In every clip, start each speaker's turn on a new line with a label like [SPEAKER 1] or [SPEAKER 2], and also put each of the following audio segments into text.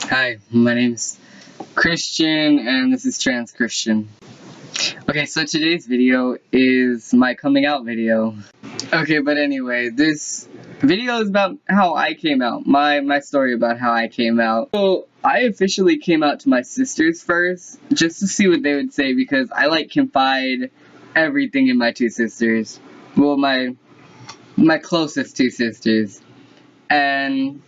[SPEAKER 1] Hi, my name's Christian, and this is Trans Christian. Okay, so today's video is my coming out video. Okay, but anyway, this video is about how I came out, my story about how I came out. So, I officially came out to my sisters first, just to see what they would say, because I confide everything in my two sisters. Well, my closest two sisters. And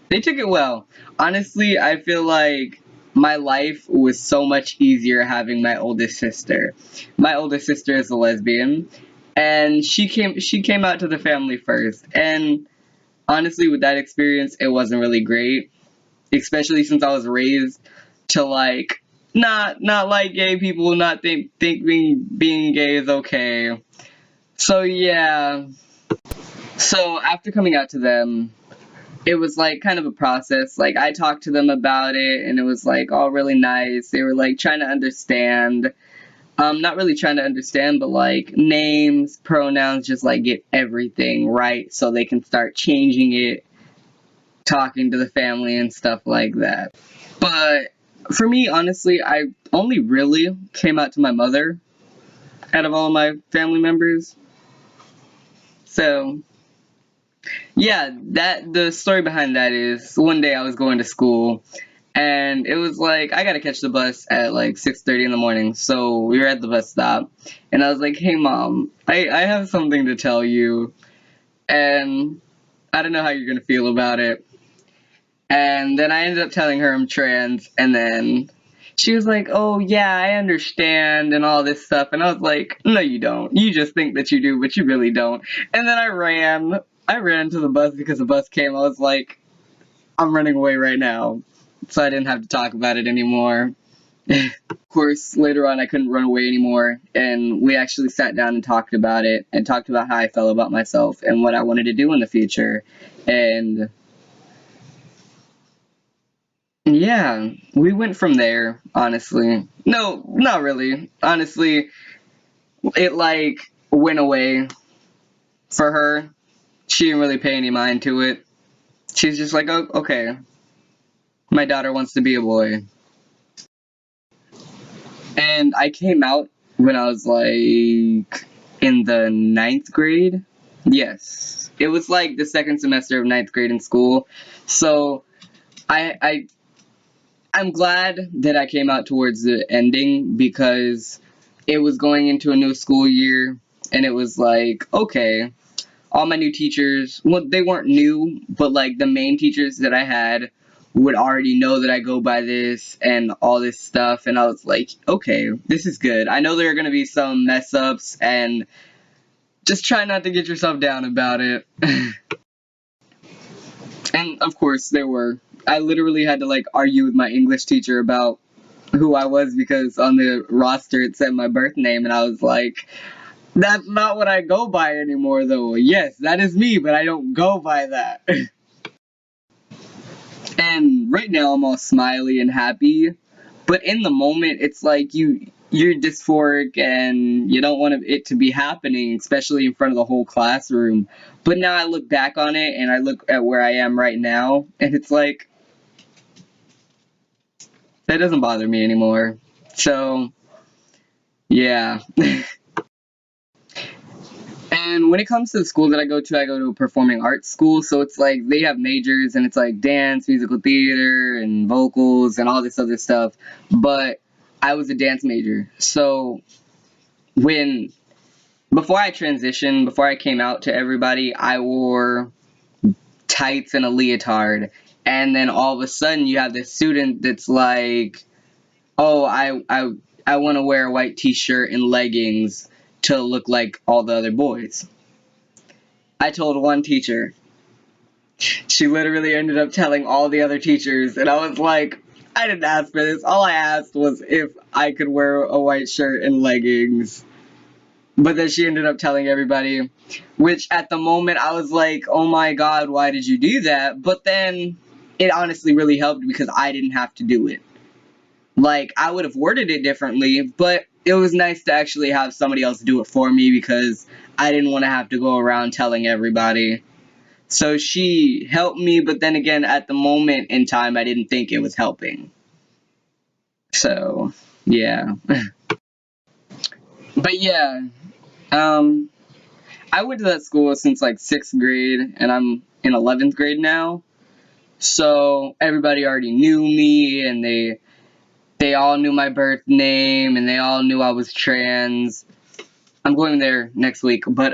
[SPEAKER 1] they took it well. Honestly, I feel like my life was so much easier having my oldest sister. My oldest sister is a lesbian, and she came out to the family first. And honestly, with that experience, it wasn't really great, especially since I was raised to not like gay people, not think being gay is okay. So yeah. So after coming out to them, it was kind of a process. I talked to them about it, and it was all really nice. They were trying to understand. Not really trying to understand, but names, pronouns, just get everything right so they can start changing it, talking to the family and stuff like that. But for me, honestly, I only really came out to my mother out of all my family members. So yeah, the story behind that is one day I was going to school, and it was I gotta catch the bus at 6:30 in the morning. So we were at the bus stop, and I was like, "Hey mom, I have something to tell you, and I don't know how you're gonna feel about it." And then I ended up telling her I'm trans, and then she was like, "Oh yeah, I understand," and all this stuff. And I was like, "No, you don't. You just think that you do, but you really don't." And then I ran to the bus because the bus came. I was like, "I'm running away right now," so I didn't have to talk about it anymore. Of course, later on I couldn't run away anymore, and we actually sat down and talked about it, and talked about how I felt about myself and what I wanted to do in the future. And yeah, we went from there, honestly. No, not really. Honestly, it went away for her. She didn't really pay any mind to it. She's just like, "Oh, okay, my daughter wants to be a boy." And I came out when I was in the ninth grade. Yes. It was the second semester of ninth grade in school. So I'm glad that I came out towards the ending, because it was going into a new school year, and it was okay, all my new teachers, well, they weren't new, but the main teachers that I had would already know that I go by this and all this stuff, and I was like, okay, this is good. I know there are going to be some mess ups, and just try not to get yourself down about it. And of course there were. I literally had to argue with my English teacher about who I was, because on the roster it said my birth name, and I was like, "That's not what I go by anymore, though. Yes, that is me, but I don't go by that." And right now I'm all smiley and happy, but in the moment it's you're dysphoric and you don't want it to be happening, especially in front of the whole classroom. But now I look back on it, and I look at where I am right now, and it's that doesn't bother me anymore. So yeah. And when it comes to the school that I go to a performing arts school. So it's they have majors, and it's dance, musical theater, and vocals, and all this other stuff. But I was a dance major. So when before I transitioned, before I came out to everybody, I wore tights and a leotard. And then all of a sudden you have this student that's like, "Oh, I want to wear a white t-shirt and leggings to look like all the other boys." I told one teacher. She literally ended up telling all the other teachers, and I was like, "I didn't ask for this. All I asked was if I could wear a white shirt and leggings." But then she ended up telling everybody, which at the moment I was like, "Oh my god, why did you do that?" But then it honestly really helped, because I didn't have to do it. I would have worded it differently, but it was nice to actually have somebody else do it for me, because I didn't want to have to go around telling everybody. So she helped me, but then again, at the moment in time, I didn't think it was helping. So, yeah. But yeah, I went to that school since like 6th grade, and I'm in 11th grade now. So everybody already knew me, and they all knew my birth name, and they all knew I was trans. I'm going there next week, but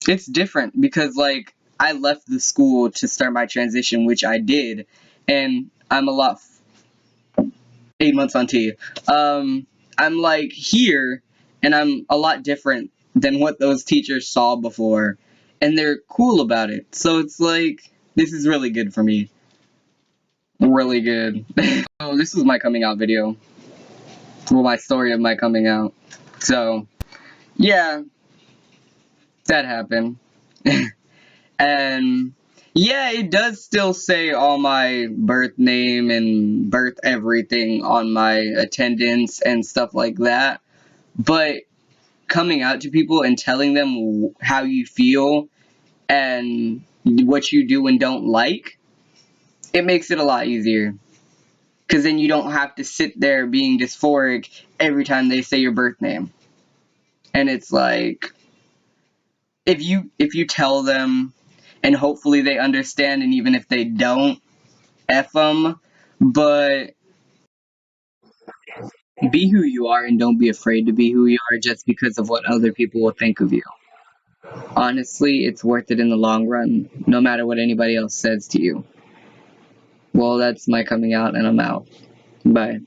[SPEAKER 1] it's different because like I left the school to start my transition, which I did, and I'm a lot 8 months on T. I'm like here, and I'm a lot different than what those teachers saw before, and they're cool about it. So it's like this is really good for me. Really good. So this was my coming out video. Well, my story of my coming out. So yeah, that happened. And yeah, it does still say all my birth name and birth everything on my attendance and stuff like that. But coming out to people and telling them how you feel and what you do and don't like, it makes it a lot easier. Because then you don't have to sit there being dysphoric every time they say your birth name. And it's like, if you tell them, and hopefully they understand, and even if they don't, F them, but be who you are and don't be afraid to be who you are just because of what other people will think of you. Honestly, it's worth it in the long run, no matter what anybody else says to you. Well, that's my coming out, and I'm out. Bye.